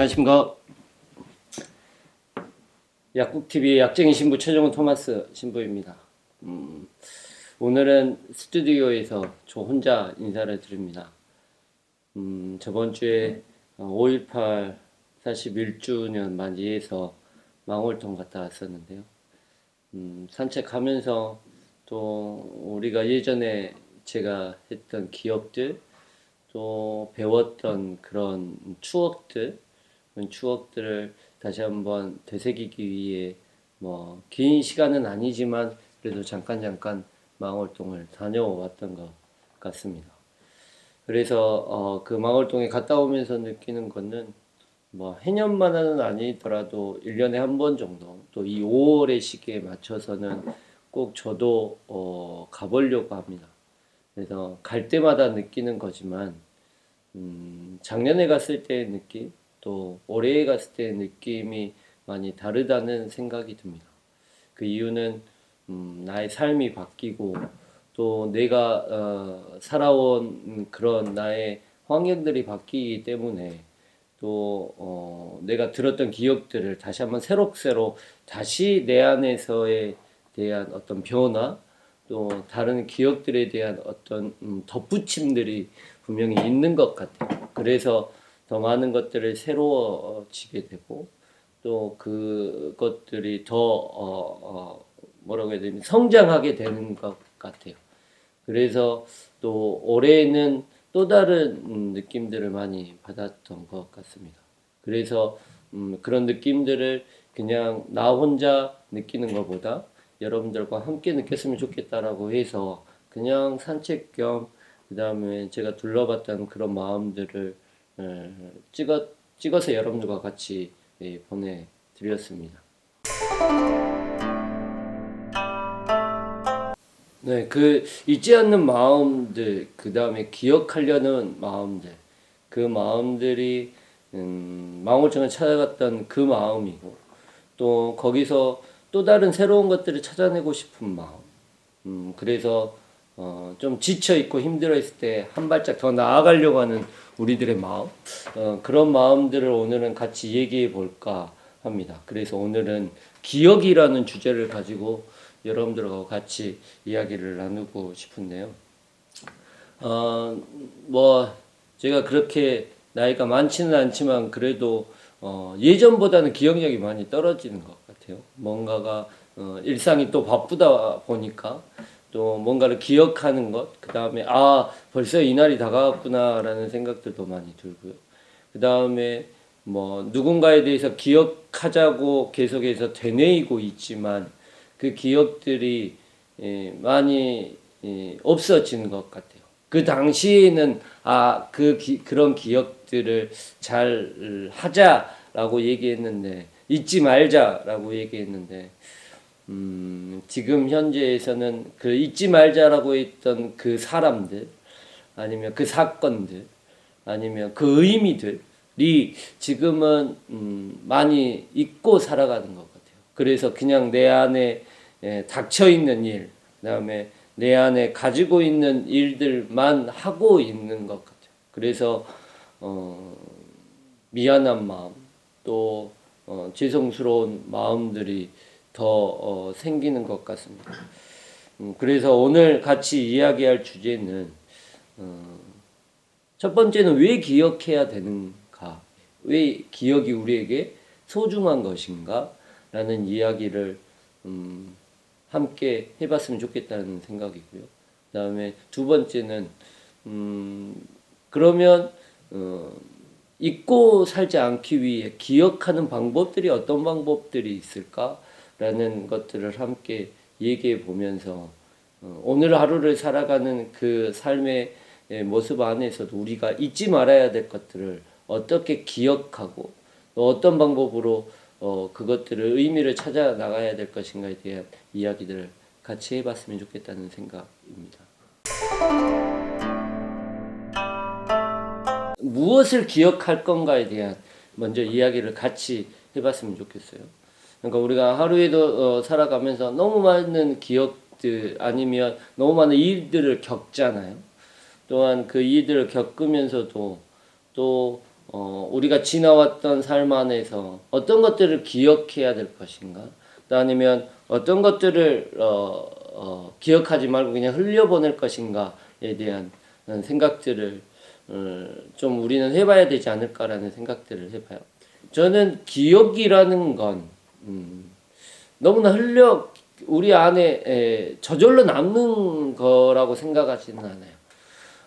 안녕하십니까. 약국TV의 약쟁이 신부 최정훈 토마스 신부입니다. 오늘은 스튜디오에서 저 혼자 인사를 드립니다. 저번 주에 5.18 41주년 맞이해서 망월동 갔다 왔었는데요. 산책하면서 또 우리가 예전에 제가 했던 기억들, 또 배웠던 그런 추억들을 다시 한번 되새기기 위해 뭐 긴 시간은 아니지만 그래도 잠깐 망월동을 다녀왔던 것 같습니다. 그래서 그 망월동에 갔다 오면서 느끼는 거는 뭐 해년만은 아니더라도 1년에 한 번 정도 또 이 5월의 시기에 맞춰서는 꼭 저도 가보려고 합니다. 그래서 갈 때마다 느끼는 거지만 작년에 갔을 때의 느낌 또 올해 갔을 때의 느낌이 많이 다르다는 생각이 듭니다. 그 이유는 나의 삶이 바뀌고 또 내가 살아온 그런 나의 환경들이 바뀌기 때문에 또 내가 들었던 기억들을 다시 한번 새록새록 다시 내 안에서에 대한 어떤 변화 또 다른 기억들에 대한 어떤 덧붙임들이 분명히 있는 것 같아요. 그래서 더 많은 것들을 새로워지게 되고 또 그것들이 더 뭐라고 해야 되니 성장하게 되는 것 같아요. 그래서 또 올해는 또 다른 느낌들을 많이 받았던 것 같습니다. 그래서 그런 느낌들을 그냥 나 혼자 느끼는 것보다 여러분들과 함께 느꼈으면 좋겠다라고 해서 그냥 산책 겸 그다음에 제가 둘러봤던 그런 마음들을 찍어서 여러분들과 같이 보내드렸습니다. 네, 그 잊지 않는 마음들, 그 다음에 기억하려는 마음들, 그 마음들이 망월정을 찾아갔던 그 마음이고, 또 거기서 또 다른 새로운 것들을 찾아내고 싶은 마음. 그래서 좀 지쳐 있고 힘들어 있을 때 한 발짝 더 나아가려고 하는 우리들의 마음, 그런 마음들을 오늘은 같이 얘기해 볼까 합니다. 그래서 오늘은 기억이라는 주제를 가지고 여러분들과 같이 이야기를 나누고 싶은데요. 뭐 제가 그렇게 나이가 많지는 않지만 그래도 예전보다는 기억력이 많이 떨어지는 것 같아요. 뭔가가 일상이 또 바쁘다 보니까 또 뭔가를 기억하는 것, 그 다음에 벌써 이날이 다가왔구나라는 생각들도 많이 들고요. 그 다음에 뭐 누군가에 대해서 기억하자고 계속해서 되뇌이고 있지만 그 기억들이 많이 없어지는 것 같아요. 그 당시에는 그런 기억들을 잘 하자라고 얘기했는데 잊지 말자라고 얘기했는데 지금 현재에서는 그 잊지 말자라고 했던 그 사람들 아니면 그 사건들 아니면 그 의미들이 지금은 많이 잊고 살아가는 것 같아요. 그래서 그냥 내 안에 닥쳐 있는 일, 그다음에 내 안에 가지고 있는 일들만 하고 있는 것 같아요. 그래서 미안한 마음, 또 죄송스러운 마음들이 더 생기는 것 같습니다. 그래서 오늘 같이 이야기할 주제는 첫 번째는 왜 기억해야 되는가? 왜 기억이 우리에게 소중한 것인가? 라는 이야기를 함께 해봤으면 좋겠다는 생각이고요. 그 다음에 두 번째는 그러면 잊고 살지 않기 위해 기억하는 방법들이 어떤 방법들이 있을까라는 것들을 함께 얘기해 보면서 오늘 하루를 살아가는 그 삶의 모습 안에서도 우리가 잊지 말아야 될 것들을 어떻게 기억하고 또 어떤 방법으로 그것들을 의미를 찾아 나가야 될 것인가에 대한 이야기들을 같이 해봤으면 좋겠다는 생각입니다. 무엇을 기억할 건가에 대한 먼저 이야기를 같이 해봤으면 좋겠어요. 그러니까 우리가 하루에도 살아가면서 너무 많은 기억들 아니면 너무 많은 일들을 겪잖아요. 또한 그 일들을 겪으면서도 또 우리가 지나왔던 삶 안에서 어떤 것들을 기억해야 될 것인가? 또 아니면 어떤 것들을 기억하지 말고 그냥 흘려보낼 것인가에 대한 생각들을 좀 우리는 해봐야 되지 않을까라는 생각들을 해봐요. 저는 기억이라는 건 너무나 우리 안에 저절로 남는 거라고 생각하지는 않아요.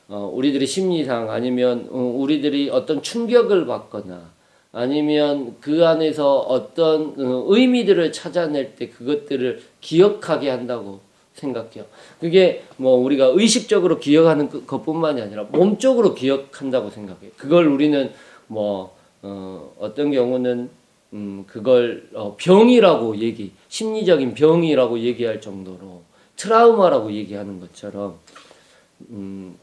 우리들의 심리상 아니면 우리들이 어떤 충격을 받거나 아니면 그 안에서 어떤 의미들을 찾아낼 때 그것들을 기억하게 한다고 생각해요. 그게 뭐 우리가 의식적으로 기억하는 것뿐만이 아니라 몸적으로 기억한다고 생각해요. 그걸 우리는 뭐 어떤 경우는 그걸 병이라고 심리적인 병이라고 얘기할 정도로 트라우마라고 얘기하는 것처럼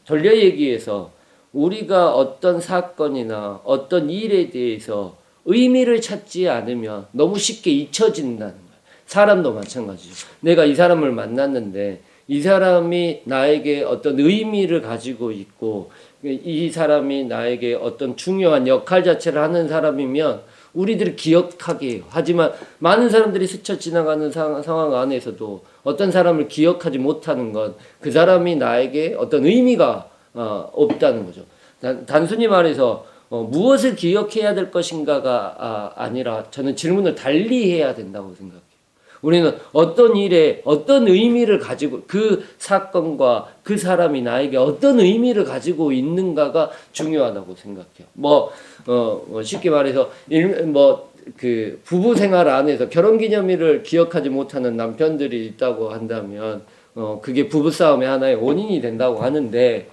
돌려 얘기해서 우리가 어떤 사건이나 어떤 일에 대해서 의미를 찾지 않으면 너무 쉽게 잊혀진다는 거예요. 사람도 마찬가지죠. 내가 이 사람을 만났는데 이 사람이 나에게 어떤 의미를 가지고 있고 이 사람이 나에게 어떤 중요한 역할 자체를 하는 사람이면 우리들이 기억하게 해요. 하지만 많은 사람들이 스쳐 지나가는 상황 안에서도 어떤 사람을 기억하지 못하는 건 그 사람이 나에게 어떤 의미가 없다는 거죠. 단순히 말해서 무엇을 기억해야 될 것인가가 아니라 저는 질문을 달리 해야 된다고 생각해요. 우리는 어떤 일에 어떤 의미를 가지고 그 사건과 그 사람이 나에게 어떤 의미를 가지고 있는가가 중요하다고 생각해요. 쉽게 말해서 그 부부 생활 안에서 결혼기념일을 기억하지 못하는 남편들이 있다고 한다면 그게 부부싸움의 하나의 원인이 된다고 하는데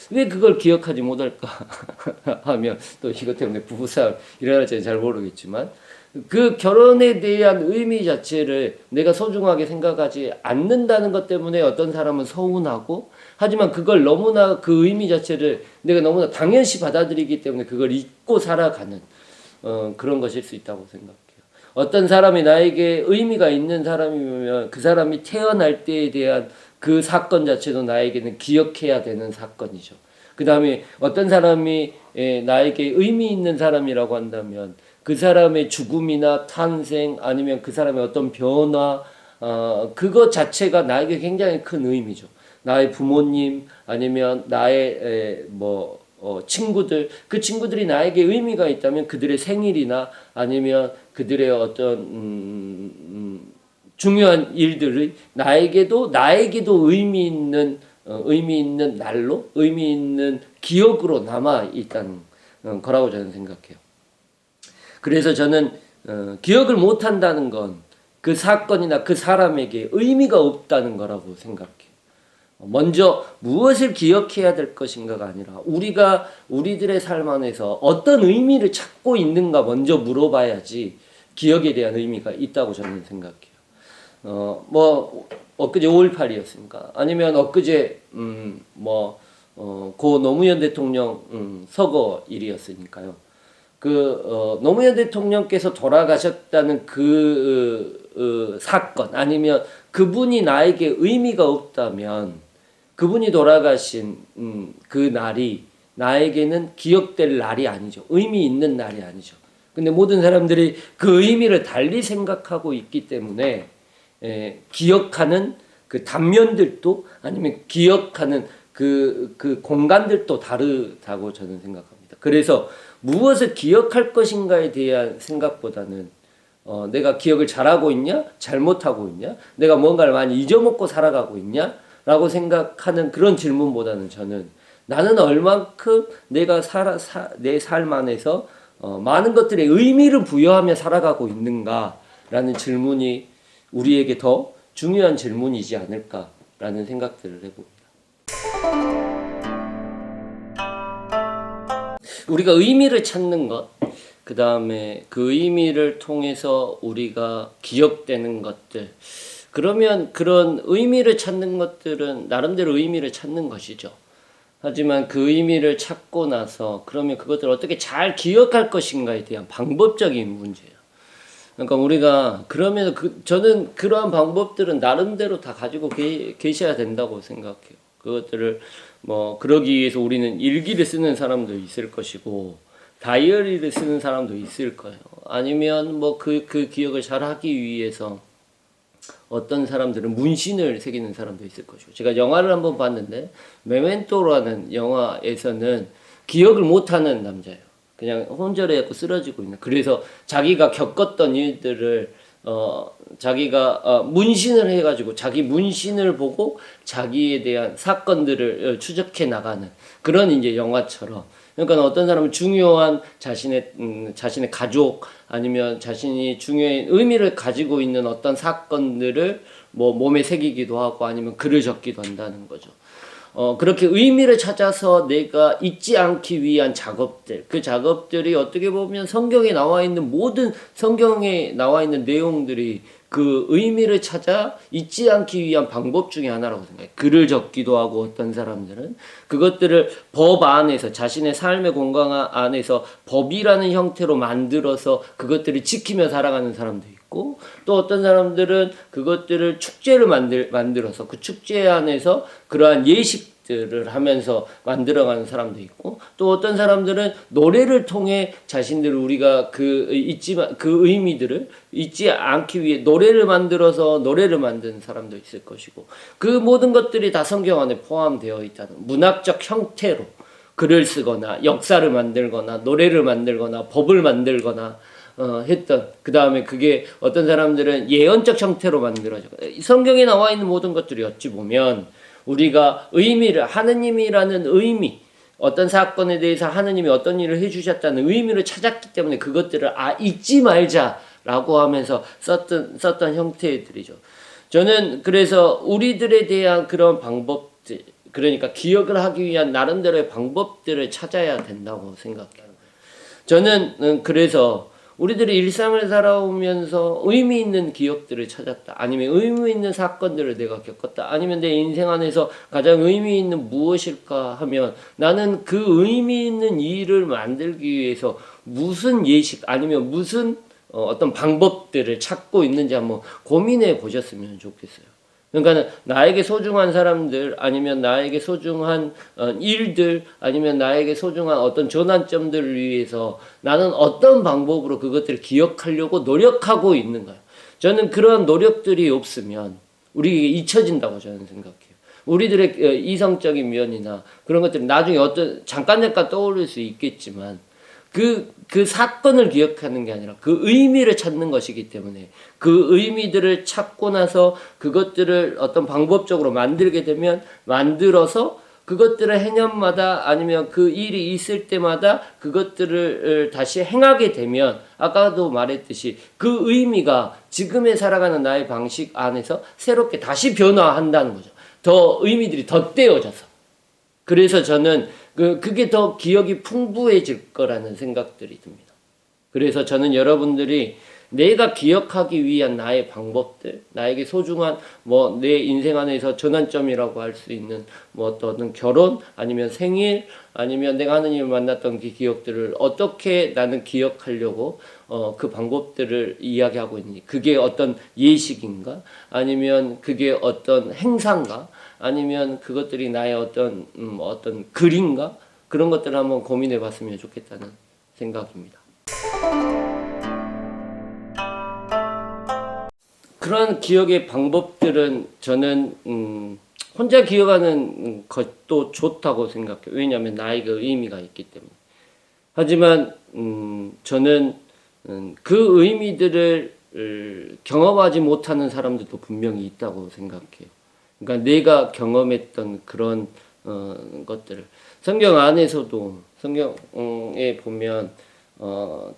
왜 그걸 기억하지 못할까 하면 또 이것 때문에 부부싸움 일어날지는 잘 모르겠지만 그 결혼에 대한 의미 자체를 내가 소중하게 생각하지 않는다는 것 때문에 어떤 사람은 서운하고 하지만 그걸 너무나 그 의미 자체를 내가 너무나 당연시 받아들이기 때문에 그걸 잊고 살아가는 그런 것일 수 있다고 생각해요. 어떤 사람이 나에게 의미가 있는 사람이면 그 사람이 태어날 때에 대한 그 사건 자체도 나에게는 기억해야 되는 사건이죠. 그 다음에 어떤 사람이 나에게 의미 있는 사람이라고 한다면 그 사람의 죽음이나 탄생 아니면 그 사람의 어떤 변화 그것 자체가 나에게 굉장히 큰 의미죠. 나의 부모님 아니면 나의 친구들 그 친구들이 나에게 의미가 있다면 그들의 생일이나 아니면 그들의 어떤 중요한 일들이 나에게도 의미 있는 날로 의미 있는 기억으로 남아 있다는 거라고 저는 생각해요. 그래서 저는 기억을 못 한다는 건 그 사건이나 그 사람에게 의미가 없다는 거라고 생각해요. 먼저 무엇을 기억해야 될 것인가가 아니라 우리가 우리들의 삶 안에서 어떤 의미를 찾고 있는가 먼저 물어봐야지 기억에 대한 의미가 있다고 저는 생각해요. 엊그제 5.18이었습니까? 아니면 엊그제 고 노무현 대통령 서거 일이었으니까요. 노무현 대통령께서 돌아가셨다는 사건 아니면 그분이 나에게 의미가 없다면 그분이 돌아가신 그 날이 나에게는 기억될 날이 아니죠. 의미 있는 날이 아니죠. 근데 모든 사람들이 그 의미를 달리 생각하고 있기 때문에 기억하는 그 단면들도 아니면 기억하는 그 공간들도 다르다고 저는 생각합니다. 그래서 무엇을 기억할 것인가에 대한 생각보다는 내가 기억을 잘하고 있냐? 잘못하고 있냐? 내가 뭔가를 많이 잊어먹고 살아가고 있냐? 라고 생각하는 그런 질문보다는 저는 나는 얼만큼 내가 내 삶 안에서 많은 것들에 의미를 부여하며 살아가고 있는가라는 질문이 우리에게 더 중요한 질문이지 않을까라는 생각들을 해봅니다. 우리가 의미를 찾는 것, 그 다음에 그 의미를 통해서 우리가 기억되는 것들, 그러면 그런 의미를 찾는 것들은 나름대로 의미를 찾는 것이죠. 하지만 그 의미를 찾고 나서 그러면 그것들을 어떻게 잘 기억할 것인가에 대한 방법적인 문제예요. 그러니까 우리가 그러면 저는 그러한 방법들은 나름대로 다 가지고 계셔야 된다고 생각해요. 그것들을 그러기 위해서 우리는 일기를 쓰는 사람도 있을 것이고 다이어리를 쓰는 사람도 있을 거예요. 아니면 뭐 그 기억을 잘 하기 위해서 어떤 사람들은 문신을 새기는 사람도 있을 것이고, 제가 영화를 한번 봤는데 메멘토라는 영화에서는 기억을 못하는 남자예요. 그냥 혼절해갖고 쓰러지고 있는. 그래서 자기가 겪었던 일들을 자기가 문신을 해가지고 자기 문신을 보고 자기에 대한 사건들을 추적해 나가는 그런 이제 영화처럼. 그러니까 어떤 사람은 중요한 자신의 가족 아니면 자신이 중요한 의미를 가지고 있는 어떤 사건들을 뭐 몸에 새기기도 하고 아니면 글을 적기도 한다는 거죠. 그렇게 의미를 찾아서 내가 잊지 않기 위한 작업들, 그 작업들이 어떻게 보면 성경에 나와 있는 모든 성경에 나와 있는 내용들이 그 의미를 찾아 잊지 않기 위한 방법 중에 하나라고 생각해요. 글을 적기도 하고 어떤 사람들은 그것들을 법 안에서 자신의 삶의 공간 안에서 법이라는 형태로 만들어서 그것들을 지키며 살아가는 사람도 있고, 또 어떤 사람들은 그것들을 축제를 만들어서 그 축제 안에서 그러한 예식들을 하면서 만들어가는 사람도 있고, 또 어떤 사람들은 노래를 통해 자신들을 우리가 그 의미들을 잊지 않기 위해 노래를 만들어서 노래를 만드는 사람도 있을 것이고, 그 모든 것들이 다 성경 안에 포함되어 있다는 문학적 형태로 글을 쓰거나 역사를 만들거나 노래를 만들거나 법을 만들거나 했던, 그 다음에 그게 어떤 사람들은 예언적 형태로 만들어져. 성경에 나와 있는 모든 것들이 어찌 보면 우리가 의미를, 하느님이라는 의미, 어떤 사건에 대해서 하느님이 어떤 일을 해주셨다는 의미를 찾았기 때문에 그것들을 잊지 말자라고 하면서 썼던 형태들이죠. 저는 그래서 우리들에 대한 그런 방법들, 그러니까 기억을 하기 위한 나름대로의 방법들을 찾아야 된다고 생각해요. 저는 그래서 우리들이 일상을 살아오면서 의미 있는 기억들을 찾았다. 아니면 의미 있는 사건들을 내가 겪었다. 아니면 내 인생 안에서 가장 의미 있는 무엇일까 하면 나는 그 의미 있는 일을 만들기 위해서 무슨 예식 아니면 무슨 어떤 방법들을 찾고 있는지 한번 고민해 보셨으면 좋겠어요. 그러니까 나에게 소중한 사람들 아니면 나에게 소중한 일들 아니면 나에게 소중한 어떤 전환점들을 위해서 나는 어떤 방법으로 그것들을 기억하려고 노력하고 있는 거예요. 저는 그런 노력들이 없으면 우리에게 잊혀진다고 저는 생각해요. 우리들의 이성적인 면이나 그런 것들이 나중에 잠깐 떠오를 수 있겠지만 그 사건을 기억하는 게 아니라 그 의미를 찾는 것이기 때문에 그 의미들을 찾고 나서 그것들을 어떤 방법적으로 만들게 되면 만들어서 그것들을 해년마다 아니면 그 일이 있을 때마다 그것들을 다시 행하게 되면 아까도 말했듯이 그 의미가 지금의 살아가는 나의 방식 안에서 새롭게 다시 변화한다는 거죠. 더 의미들이 덧대어져서. 그래서 저는 그게 더 기억이 풍부해질 거라는 생각들이 듭니다. 그래서 저는 여러분들이 내가 기억하기 위한 나의 방법들, 나에게 소중한 내 인생 안에서 전환점이라고 할 수 있는 어떤 결혼 아니면 생일 아니면 내가 하느님을 만났던 그 기억들을 어떻게 나는 기억하려고 그 방법들을 이야기하고 있는지, 그게 어떤 예식인가 아니면 그게 어떤 행사인가 아니면 그것들이 나의 어떤 글인가, 그런 것들을 한번 고민해 봤으면 좋겠다는 생각입니다. 그런 기억의 방법들은 저는 혼자 기억하는 것도 좋다고 생각해요. 왜냐하면 나에게 의미가 있기 때문에. 하지만 저는 그 의미들을 경험하지 못하는 사람들도 분명히 있다고 생각해요. 그러니까 내가 경험했던 그런 것들을 성경 안에서도 성경에 보면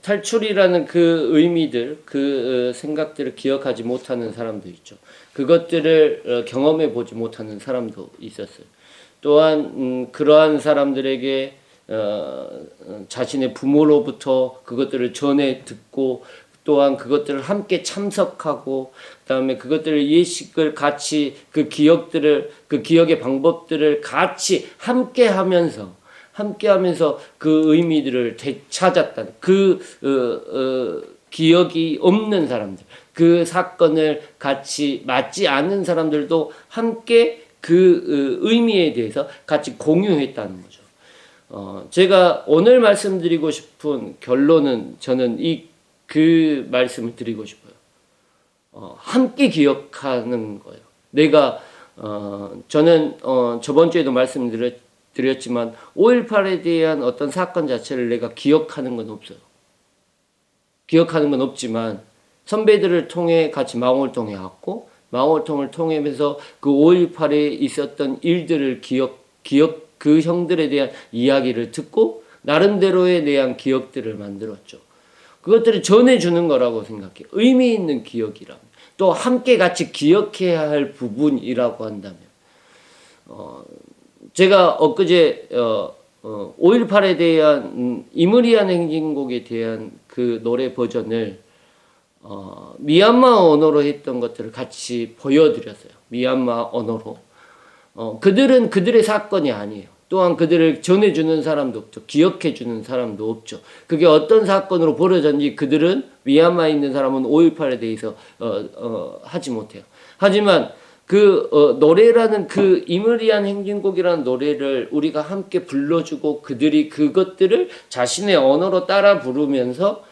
탈출이라는 그 의미들, 그 생각들을 기억하지 못하는 사람도 있죠. 그것들을 경험해 보지 못하는 사람도 있었어요. 또한 그러한 사람들에게 자신의 부모로부터 그것들을 전해 듣고 또한 그것들을 함께 참석하고 그다음에 그것들을 예식을 같이 그 기억의 방법들을 같이 함께 하면서 그 의미들을 되찾았다는 기억이 없는 사람들, 그 사건을 같이 맞지 않는 사람들도 함께 그 의미에 대해서 같이 공유했다는 거죠. 제가 오늘 말씀드리고 싶은 결론은 저는 그 말씀을 드리고 싶어요. 함께 기억하는 거예요. 저는 저번 주에도 말씀드렸지만 5.18에 대한 어떤 사건 자체를 내가 기억하는 건 없어요. 기억하는 건 없지만 선배들을 통해 같이 망월동에 왔고 망월동을 통하면서 그 5.18에 있었던 일들을 그 형들에 대한 이야기를 듣고 나름대로에 대한 기억들을 만들었죠. 그것들을 전해주는 거라고 생각해요. 의미 있는 기억이라면. 또 함께 같이 기억해야 할 부분이라고 한다면. 제가 엊그제 5.18에 대한 이무리안 행진곡에 대한 그 노래 버전을 미얀마 언어로 했던 것들을 같이 보여드렸어요. 미얀마 언어로. 그들은 그들의 사건이 아니에요. 또한 그들을 전해주는 사람도 없죠. 기억해주는 사람도 없죠. 그게 어떤 사건으로 벌어졌는지 그들은 미얀마에 있는 사람은 5.18에 대해서 하지 못해요. 하지만 노래라는 그 이무리안 행진곡이라는 노래를 우리가 함께 불러주고 그들이 그것들을 자신의 언어로 따라 부르면서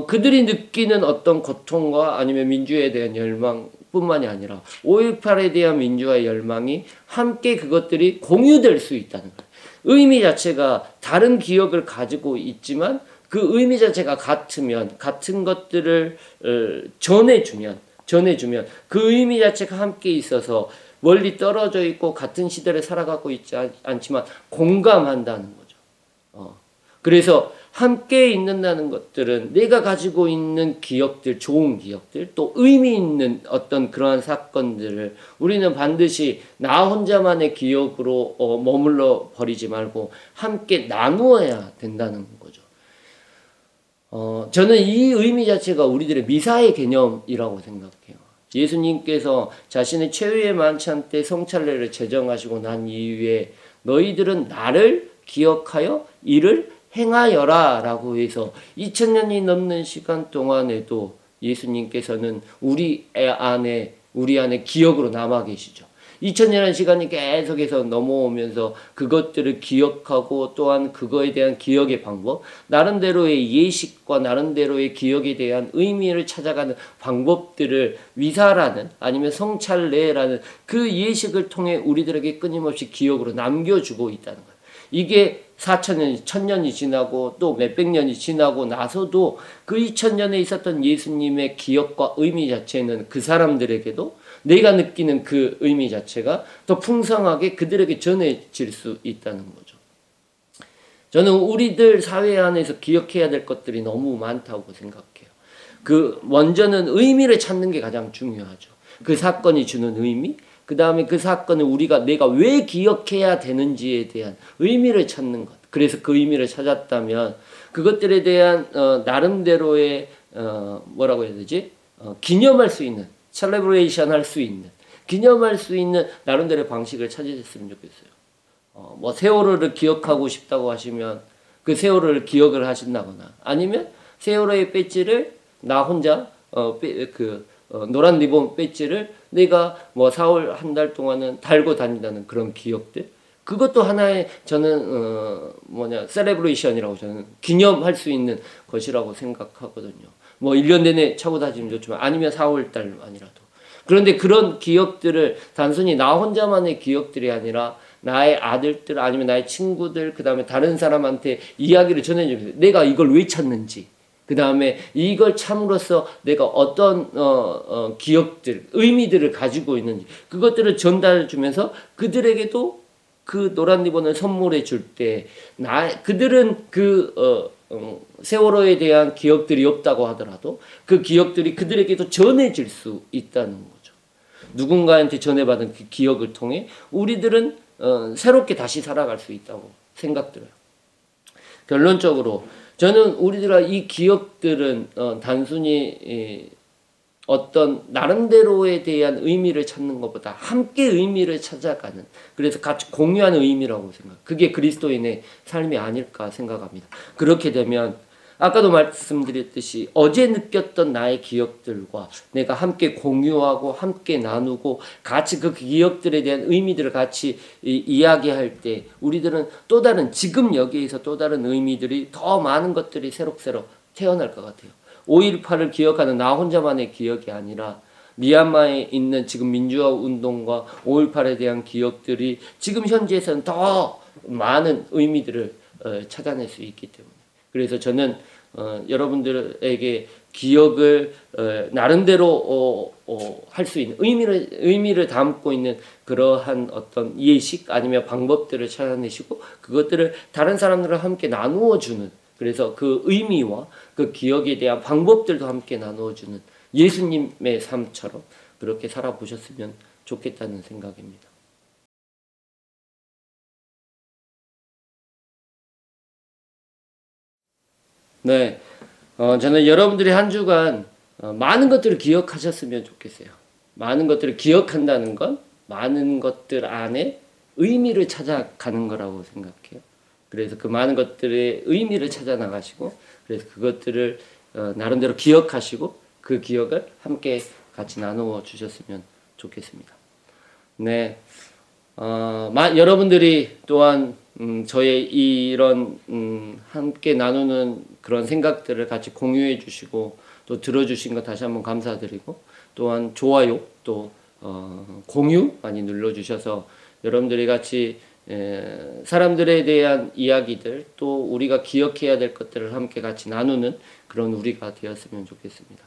그들이 느끼는 어떤 고통과 아니면 민주에 대한 열망 뿐만이 아니라 5.18에 대한 민주화의 열망이 함께 그것들이 공유될 수 있다는 거예요. 의미 자체가 다른 기억을 가지고 있지만 그 의미 자체가 같은 것들을 전해주면 그 의미 자체가 함께 있어서 멀리 떨어져 있고 같은 시대를 살아가고 있지 않지만 공감한다는 거죠. 그래서 함께 있는다는 것들은 내가 가지고 있는 기억들, 좋은 기억들, 또 의미 있는 어떤 그러한 사건들을 우리는 반드시 나 혼자만의 기억으로 머물러 버리지 말고 함께 나누어야 된다는 거죠. 저는 이 의미 자체가 우리들의 미사의 개념이라고 생각해요. 예수님께서 자신의 최후의 만찬 때 성찬례를 제정하시고 난 이후에 너희들은 나를 기억하여 이를 행하여라 라고 해서 2000년이 넘는 시간 동안에도 예수님께서는 우리 안에 기억으로 남아 계시죠. 2000년의 시간이 계속해서 넘어오면서 그것들을 기억하고 또한 그거에 대한 기억의 방법, 나름대로의 예식과 나름대로의 기억에 대한 의미를 찾아가는 방법들을 미사라는 아니면 성찬례라는 그 예식을 통해 우리들에게 끊임없이 기억으로 남겨주고 있다는 거예요. 이게 4,000년이, 1,000년이 지나고 또 몇백 년이 지나고 나서도 그 2000년에 있었던 예수님의 기억과 의미 자체는 그 사람들에게도 내가 느끼는 그 의미 자체가 더 풍성하게 그들에게 전해질 수 있다는 거죠. 저는 우리들 사회 안에서 기억해야 될 것들이 너무 많다고 생각해요. 먼저는 의미를 찾는 게 가장 중요하죠. 그 사건이 주는 의미, 그 다음에 그 사건을 내가 왜 기억해야 되는지에 대한 의미를 찾는 것. 그래서 그 의미를 찾았다면 그것들에 대한 나름대로의 뭐라고 해야 되지? 기념할 수 있는, 셀레브레이션 할 수 있는, 기념할 수 있는 나름대로의 방식을 찾으셨으면 좋겠어요. 세월호를 기억하고 싶다고 하시면 그 세월호를 기억을 하신다거나 아니면 세월호의 배지를 나 혼자 노란 리본 배지를 내가 4월 한 달 동안은 달고 다닌다는 그런 기억들. 그것도 하나의 저는 셀레브레이션이라고 저는 기념할 수 있는 것이라고 생각하거든요. 1년 내내 차고 다니면 좋지만 아니면 4월 달만이라도. 그런데 그런 기억들을 단순히 나 혼자만의 기억들이 아니라 나의 아들들 아니면 나의 친구들 그다음에 다른 사람한테 이야기를 전해주면서 내가 이걸 왜 찾는지 그 다음에 이걸 참으로써 내가 어떤 기억들, 의미들을 가지고 있는지 그것들을 전달해 주면서 그들에게도 그 노란 리본을 선물해 줄 때 그들은 세월호에 대한 기억들이 없다고 하더라도 그 기억들이 그들에게도 전해질 수 있다는 거죠. 누군가한테 전해받은 그 기억을 통해 우리들은 새롭게 다시 살아갈 수 있다고 생각들어요. 결론적으로 저는 우리들의 이 기억들은 단순히 어떤 나름대로에 대한 의미를 찾는 것보다 함께 의미를 찾아가는 그래서 같이 공유하는 의미라고 생각. 그게 그리스도인의 삶이 아닐까 생각합니다. 그렇게 되면 아까도 말씀드렸듯이 어제 느꼈던 나의 기억들과 내가 함께 공유하고 함께 나누고 같이 그 기억들에 대한 의미들을 같이 이야기할 때 우리들은 또 다른 지금 여기에서 또 다른 의미들이 더 많은 것들이 새록새록 태어날 것 같아요. 5.18을 기억하는 나 혼자만의 기억이 아니라 미얀마에 있는 지금 민주화 운동과 5.18에 대한 기억들이 지금 현지에서는 더 많은 의미들을 찾아낼 수 있기 때문에 그래서 저는 여러분들에게 기억을 나름대로 할 수 있는 의미를 담고 있는 그러한 어떤 예식 아니면 방법들을 찾아내시고 그것들을 다른 사람들과 함께 나누어 주는 그래서 그 의미와 그 기억에 대한 방법들도 함께 나누어 주는 예수님의 삶처럼 그렇게 살아보셨으면 좋겠다는 생각입니다. 네, 저는 여러분들이 한 주간 많은 것들을 기억하셨으면 좋겠어요. 많은 것들을 기억한다는 건 많은 것들 안에 의미를 찾아가는 거라고 생각해요. 그래서 그 많은 것들의 의미를 찾아 나가시고, 그래서 그것들을 나름대로 기억하시고, 그 기억을 함께 같이 나누어 주셨으면 좋겠습니다. 네, 여러분들이 또한 저의 이런 함께 나누는 그런 생각들을 같이 공유해 주시고 또 들어주신 것 다시 한번 감사드리고 또한 좋아요 또 공유 많이 눌러주셔서 여러분들이 같이 사람들에 대한 이야기들 또 우리가 기억해야 될 것들을 함께 같이 나누는 그런 우리가 되었으면 좋겠습니다.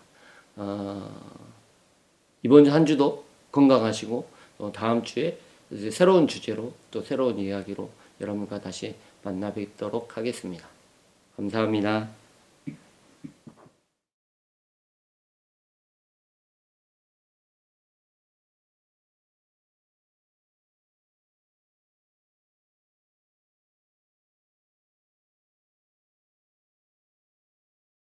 이번 한 주도 건강하시고 다음 주에 이제 새로운 주제로 또 새로운 이야기로 여러분과 다시 만나 뵙도록 하겠습니다. 감사합니다.